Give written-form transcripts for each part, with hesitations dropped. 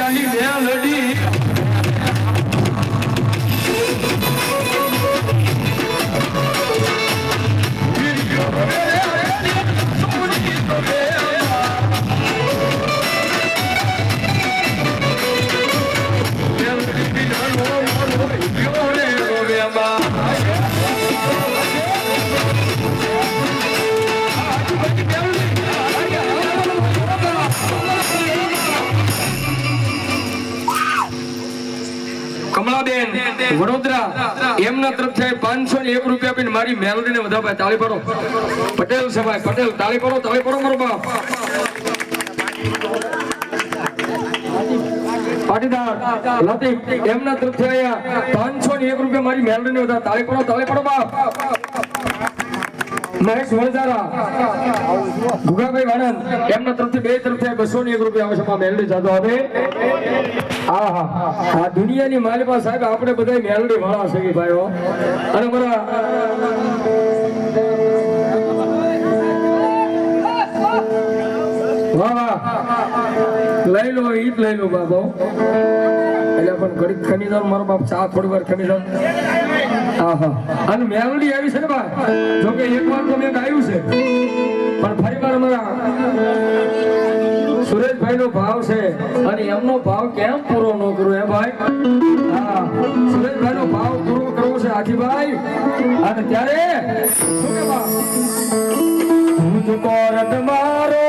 દુનિયાની મેલડી કમલાબેન વડોદરા એમના તરફથી 501 રૂપિયા આપીને મારી મેલડીને વધાભાઈ તાળી પાડો. પટેલ છે ભાઈ, પટેલ તાળી પાડો મારો બાપ. પાટીદાર લતીફ એમના તરફથી આયા 501 રૂપિયા મારી મેલડીને વધારે તાળી પાડો બાપ. મહેશ વણઝારા ભુગાભાઈ વાણંદ એમના તરફથી બે તરફથી 201 રૂપિયા આવે છે. મેલડી જાદવ આવે. આ દુનિયાની માલિકા સાહેબ આપણે બધા મેલડી વાળા છે ભાઈઓ. અને મારા વાહ લઈ લો ઈ જ લઈ લો બાબો. એટલે પણ ઘડીક ખમી જાવ મારો બાપ, ચા થોડી વાર ખમી જાવ. અને મેલડી આવી છે ને ભાઈ, જોકે એક વાર તો મેં ગાયું છે પણ ફરી વાર અમારા સુરેશભાઈ નો ભાવ છે અને એમનો ભાવ કેમ પૂરો ન કરું હે ભાઈ? સુરેશભાઈ નો ભાવ પૂરો કરવો છે આખીભાઈ. અને ત્યારે શું કે બાપ કોરટ મારો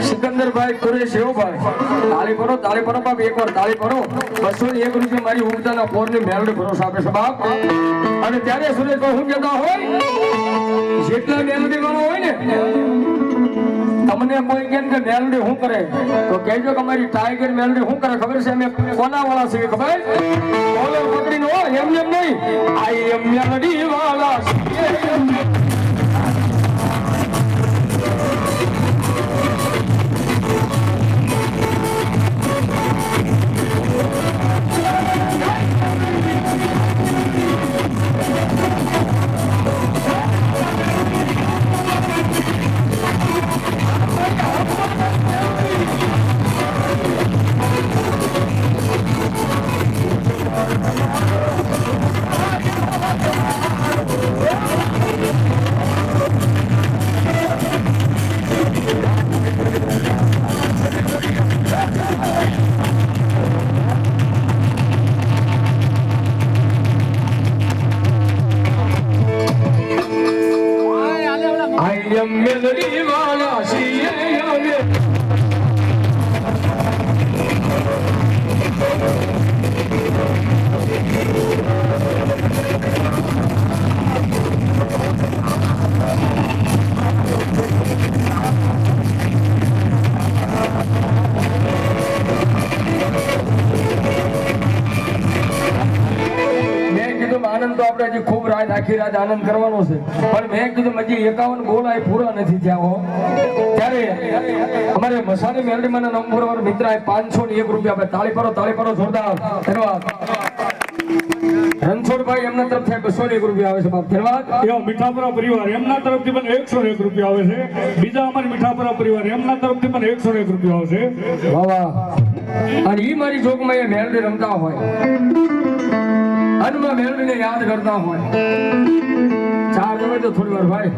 સિકંદરભાઈ કુરેશ એવો ભાઈ તાળી પડો બાપ. એક વાર તાળી પડો. 201 રૂપિયા મારી ઉગતાના પોરની મેલડી ભરોસો આપે છે બાપ. અને ત્યારે સુરેશભાઈ શું કહેતા હોય, જેટલા મેલડી વાળો હોય ને તમને કોઈ કેમ કે મેલડી શું કરે તો કહેજો કે અમારી ટાઈગર મેલડી શું કરે ખબર છે? અમે કોના વાળા છીએ ખબર? કોલર પકડીને હો, એમ નહીં. આઈ એમ મેલડી વાળા છીએ. મેલડી વાળા છીએ અમે. આનંદ તો આપણે હજી ખૂબ આખી રાત આનંદ કરવાનો છે, પણ મેં કીધું હજી 51 ગોળ આ પૂરા નથી થયા હો. ત્યારે અમારે મસાની મેલડીમાં નંબર વાર મિત્ર 501 રૂપિયા આપે. તાળી પાડો જોરદાર. ધન્યવાદ. રણછોડભાઈ એમના તરફથી 201 રૂપિયા આવે છે બાપ. ધન્યવાદ. મીઠાપુરા પરિવાર એમના તરફથી પણ 101 રૂપિયા આવે છે. બીજા અમારી મીઠાપુરા પરિવાર એમના તરફથી પણ 101 રૂપિયા આવશે. વાહ વાહ. અને ઈ મારી જોગમાં એ મેલડી રમતા હોય, હનુમાન મેલડીને યાદ કરતા હોય. ચાર તો થોડી વાર ભાઈ.